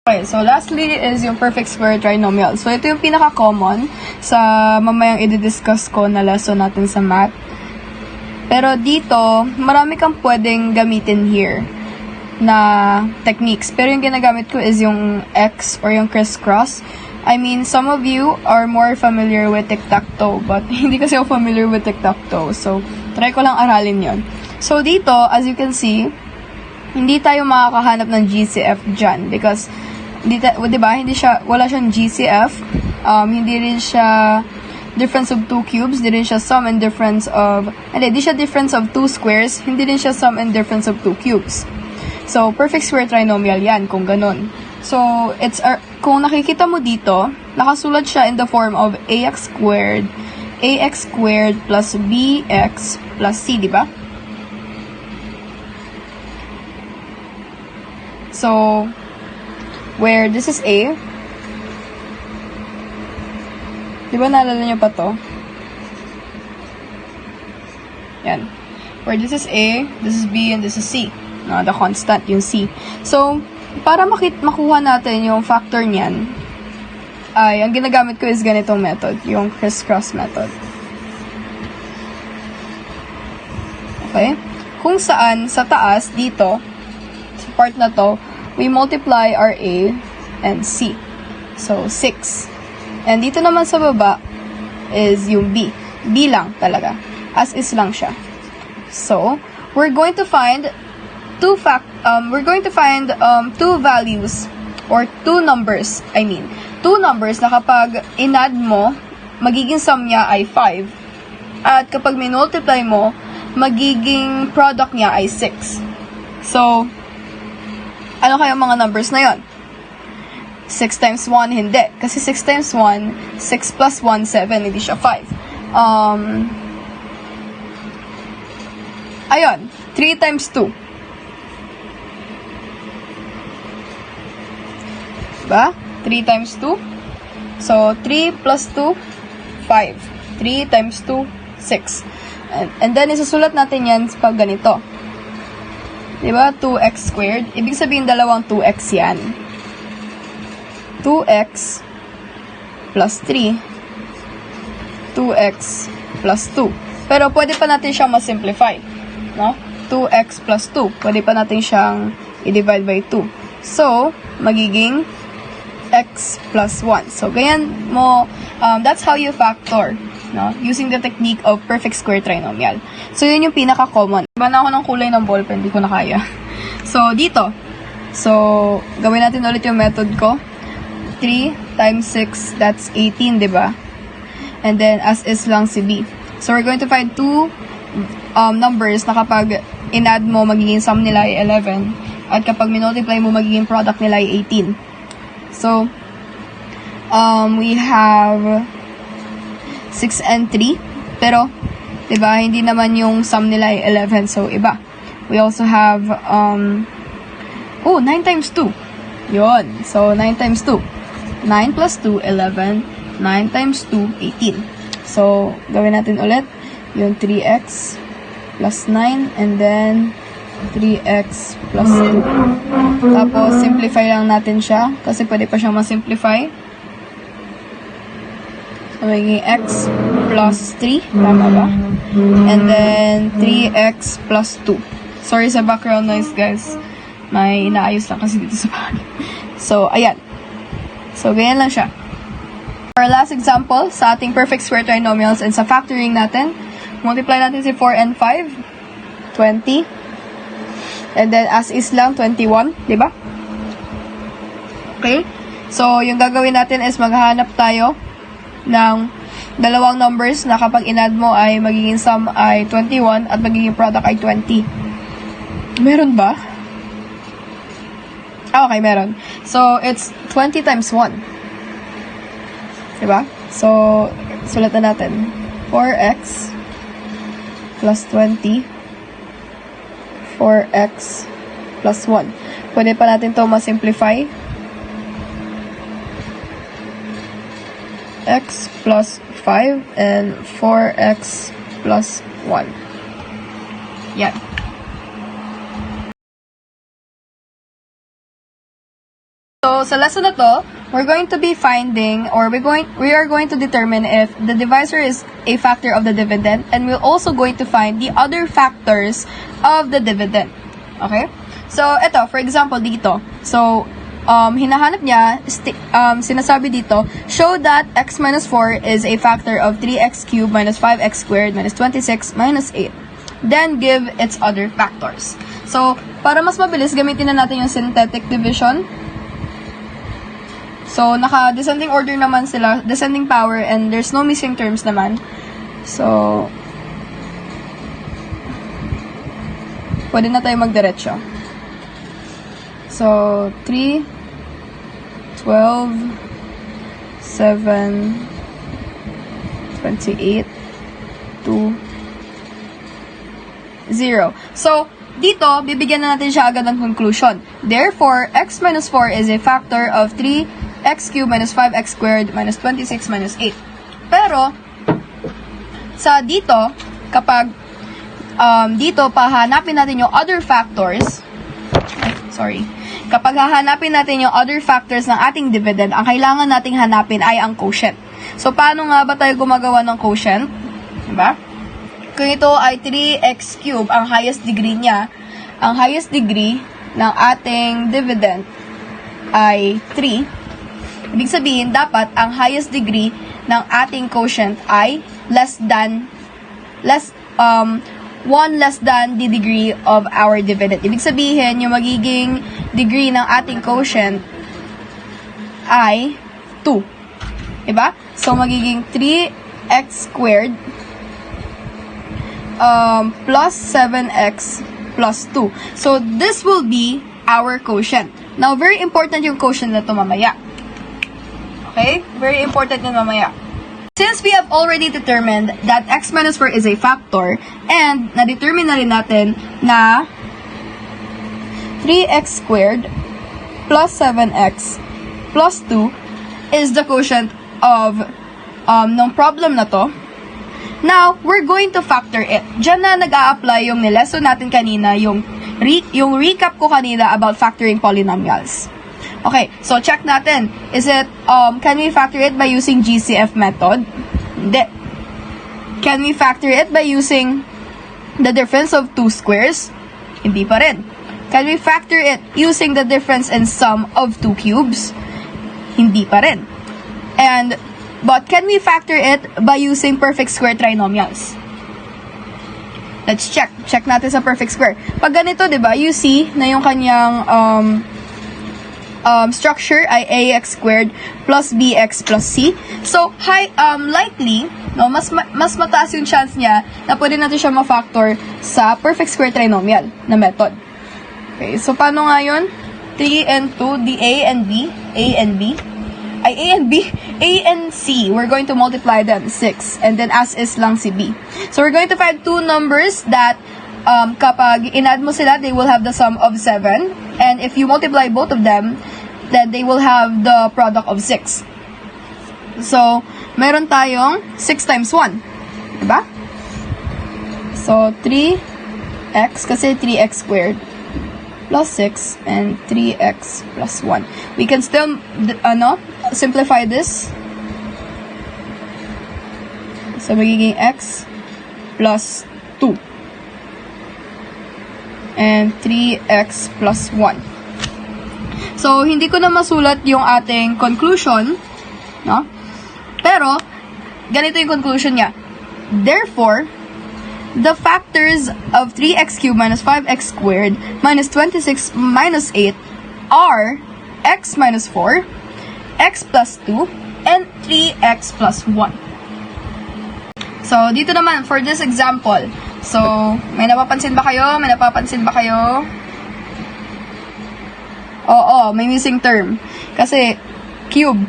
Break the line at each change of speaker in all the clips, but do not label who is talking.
Okay, so lastly is yung perfect square trinomial. So ito yung pinaka-common sa mamayang i-discuss ko na lesson natin sa math. Pero dito, marami kang pwedeng gamitin here na techniques. Pero yung ginagamit ko is yung X or yung crisscross. I mean, some of you are more familiar with tic-tac-toe, but hindi kasi ako familiar with tic-tac-toe. So, try ko lang aralin yon. So dito, as you can see, hindi tayo makakahanap ng GCF dyan because diba, wala siyang GCF, hindi rin siya difference of two cubes, hindi rin siya sum and difference of, hindi siya difference of two squares, hindi rin siya sum and difference of two cubes. So, perfect square trinomial yan, kung ganun. So, kung nakikita mo dito, nakasulat siya in the form of ax squared plus bx plus c, diba? So, where this is A. Di ba naalala nyo pa to? Yan. Where this is A, this is B, and this is C. No, the constant, yung C. So, para makuha natin yung factor niyan, ay, ang ginagamit ko is ganitong method, yung crisscross method. Okay? Kung saan, sa taas, dito, sa part na to, we multiply our A and C. So, 6. And dito naman sa baba is yung B. B lang talaga. As is lang siya. So, we're going to find two values or two numbers. I mean, two numbers na kapag in-add mo, magiging sum niya ay 5. At kapag minultiply mo, magiging product niya ay 6. So, ano kaya mga numbers na yon? 6 times 1, hindi. Kasi 6 times 1, 6 plus 1, 7. Hindi siya 5. Ayun, 3 times 2. Diba? 3 times 2. So, 3 plus 2, 5. 3 times 2, 6. And then, isusulat natin yan pag ganito. Diba? 2x squared. Ibig sabihin, dalawang 2x yan. 2x plus 3. 2x plus 2. Pero, pwede pa natin siyang masimplify. No? 2x plus 2. Pwede pa natin siyang i-divide by 2. So, magiging x plus 1. So, ganyan mo, that's how you factor. No? Using the technique of perfect square trinomial. So, yun yung pinaka-common. Iba na ako ng kulay ng ballpen, hindi ko na kaya. So, dito. So, gawin natin ulit yung method ko. 3 times 6, that's 18, diba? And then, as is lang si B. So, we're going to find two numbers na kapag in-add mo, magiging sum nila ay 11. At kapag minultiply mo, magiging product nila ay 18. So, we have 6 and 3. Pero, diba, hindi naman yung sum nila ay 11. So, iba. We also have, 9 times 2. Yun. So, 9 times 2. 9 plus 2, 11. 9 times 2, 18. So, gawin natin ulit. Yung 3x plus 9. And then, 3x plus 2. Tapos, simplify lang natin siya. Kasi pwede pa siyang masimplify. So, magiging x plus 3. Tama ba? And then, 3x plus 2. Sorry sa background noise, guys. May inaayos lang kasi dito sa bahay. So, ayan. So, ganyan lang siya. Our last example sa ating perfect square trinomials and sa factoring natin, multiply natin si 4 and 5. 20. And then, as is lang, 21. Diba? Okay? So, yung gagawin natin is maghahanap tayo ng dalawang numbers na kapag in-add mo ay magiging sum ay 21 at magiging product ay 20. Meron ba? Okay, meron. So, it's 20 times 1. Diba? So, sulatan natin. 4x plus 20. 4x plus 1. Pwede pa natin to masimplify. X plus 5 and 4x plus 1. Yan. So, So, sa lesson na to, we're going to be finding, or we are going to determine if the divisor is a factor of the dividend, and we're also going to find the other factors of the dividend. Okay? So, ito, for example, dito. So, hinahanap niya, sinasabi dito, show that x minus 4 is a factor of 3x cubed minus 5x squared minus 26 minus 8. Then, give its other factors. So, para mas mabilis, gamitin na natin yung synthetic division. So, naka-descending order naman sila, descending power, and there's no missing terms naman. So, pwede na tayo magdiretso. So, 3, 12, 7, 28, 2, 0. So, dito, bibigyan na natin siya agad ng conclusion. Therefore, x minus 4 is a factor of 3x cubed minus 5x squared minus 26 minus 8. Pero, sa dito, kapag dito, pahanapin natin yung other factors, kapag hahanapin natin yung other factors ng ating dividend, ang kailangan nating hanapin ay ang quotient. So, paano nga ba tayo gumagawa ng quotient? Diba? Kung ito ay 3x cubed, ang highest degree niya, ang highest degree ng ating dividend ay 3. Ibig sabihin, dapat ang highest degree ng ating quotient ay less than the degree of our dividend. Ibig sabihin, yung magiging degree ng ating quotient ay 2. Diba? So, magiging 3x squared plus 7x plus 2. So, this will be our quotient. Now, very important yung quotient na ito mamaya. Okay? Very important yun mamaya. Since we have already determined that x minus 4 is a factor, and na-determine na rin natin na 3x squared plus 7x plus 2 is the quotient of ng problem na to, now, we're going to factor it. Diyan na nag-a-apply yung nileson natin kanina, yung recap ko kanina about factoring polynomials. Okay, so check natin. Is it, can we factor it by using GCF method? Hindi. Can we factor it by using the difference of two squares? Hindi pa rin. Can we factor it using the difference in sum of two cubes? Hindi pa rin. But can we factor it by using perfect square trinomials? Let's check. Check natin sa perfect square. Pag ganito, di ba, you see na yung kanyang structure ay ax squared plus bx plus c. So, likely, no, mas mataas yung chance niya na pwede natin siya ma-factor sa perfect square trinomial na method. Okay, so paano nga yun? 3 and 2, the a and b, A and C, we're going to multiply them, 6, and then as is lang si B. So, we're going to find two numbers that kapag in-add mo sila, they will have the sum of 7, and if you multiply both of them, then they will have the product of 6. So, meron tayong 6 times 1, diba? So, 3x, kasi 3x squared, plus 6, and 3x plus 1. We can still, simplify this. So, magiging x plus 2. And 3x plus 1. So, hindi ko na masulat yung ating conclusion, no? Pero, ganito yung conclusion niya. Therefore, the factors of 3x cubed minus 5x squared minus 26 minus 8 are x minus 4, x plus 2, and 3x plus 1. So, dito naman, for this example, so, may napapansin ba kayo? Oo, may missing term. Kasi, cube,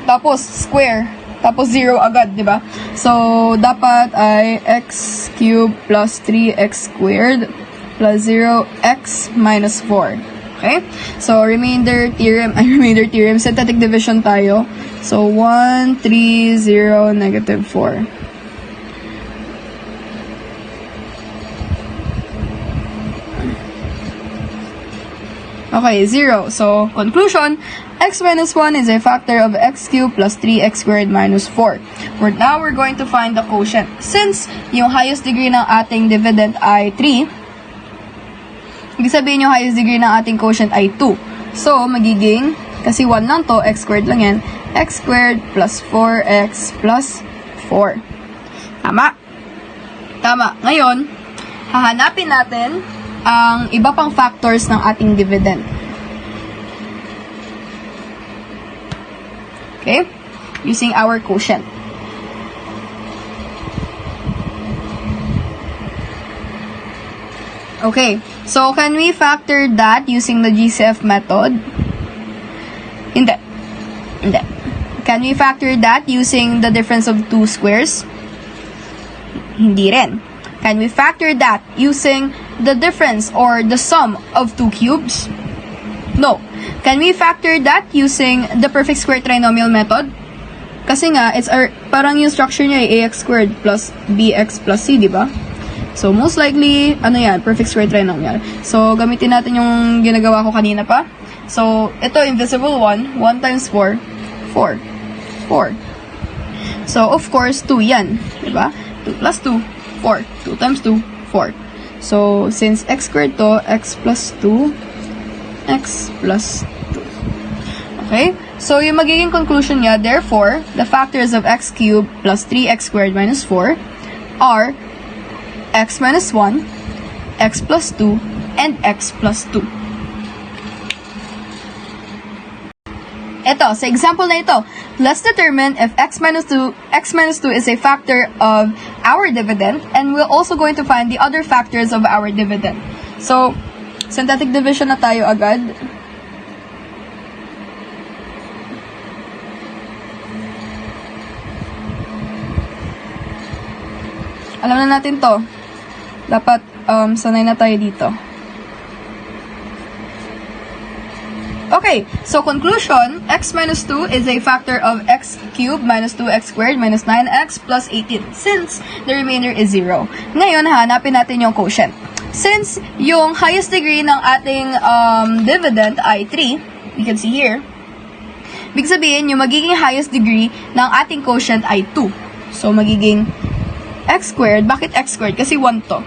tapos square, tapos 0 agad, di ba? So, dapat ay x cubed plus 3x squared plus 0x minus 4. Okay? So, remainder theorem, synthetic division tayo. So, 1, 3, 0, negative 4. Okay, 0. So, conclusion, x minus 1 is a factor of x cubed plus 3x squared minus 4. Now, we're going to find the quotient. Since yung highest degree ng ating dividend ay 3, ibig sabihin yung highest degree ng ating quotient ay 2. So, magiging, kasi 1 lang to, x squared lang yan, x squared plus 4x plus 4. Tama? Tama. Ngayon, hahanapin natin ang iba pang factors ng ating dividend. Okay? Using our quotient. Okay. So, can we factor that using the GCF method? Hindi. Hindi. Can we factor that using the difference of two squares? Hindi rin. Can we factor that using the difference or the sum of two cubes? No. Can we factor that using the perfect square trinomial method? Kasi nga, parang yung structure niya ay ax squared plus bx plus c, di ba? So, most likely, perfect square trinomial. So, gamitin natin yung ginagawa ko kanina pa. So, ito, invisible 1. 1 times 4, 4. 4. So, of course, 2 yan. Di ba? 2 plus 2, 4. 2 times 2, 4. So, since x squared to, x plus 2, x plus 2. Okay? So, yung magiging conclusion niya, therefore, the factors of x cubed plus 3x squared minus 4 are x minus 1, x plus 2, and x plus 2. Ito, sa example na ito, let's determine if x minus 2 is a factor of our dividend, and we're also going to find the other factors of our dividend. So, synthetic division na tayo agad. Alam na natin to. Dapat sanay na tayo dito. Okay, so conclusion, x minus 2 is a factor of x cubed minus 2x squared minus 9x plus 18 since the remainder is 0. Ngayon, hanapin natin yung quotient. Since yung highest degree ng ating dividend ay 3, you can see here, ibig sabihin, yung magiging highest degree ng ating quotient ay 2. So, magiging x squared. Bakit x squared? Kasi 1 to.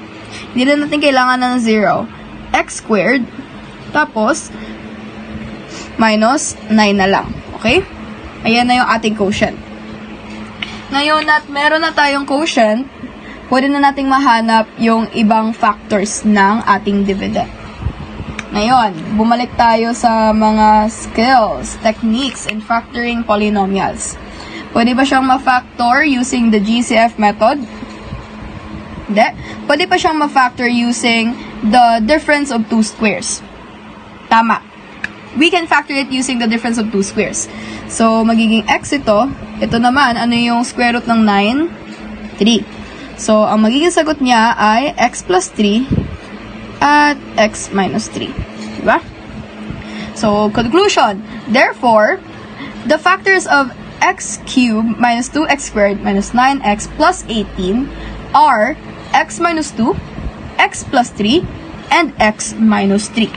Hindi na natin kailangan ng 0. X squared, tapos, minus 9 na lang. Okay? Ayan na yung ating quotient. Ngayon, meron na tayong quotient, pwede na nating mahanap yung ibang factors ng ating dividend. Ngayon, bumalik tayo sa mga skills, techniques, in factoring polynomials. Pwede ba siyang ma-factor using the GCF method? Hindi. Pwede pa siyang ma-factor using the difference of two squares. Tama. We can factor it using the difference of two squares. So, magiging x ito. Ito naman, ano yung square root ng 9? 3. So, ang magiging sagot niya ay x plus 3 at x minus 3. Diba? So, conclusion. Therefore, the factors of x cubed minus 2x squared minus 9x plus 18 are x minus 2, x plus 3, and x minus 3.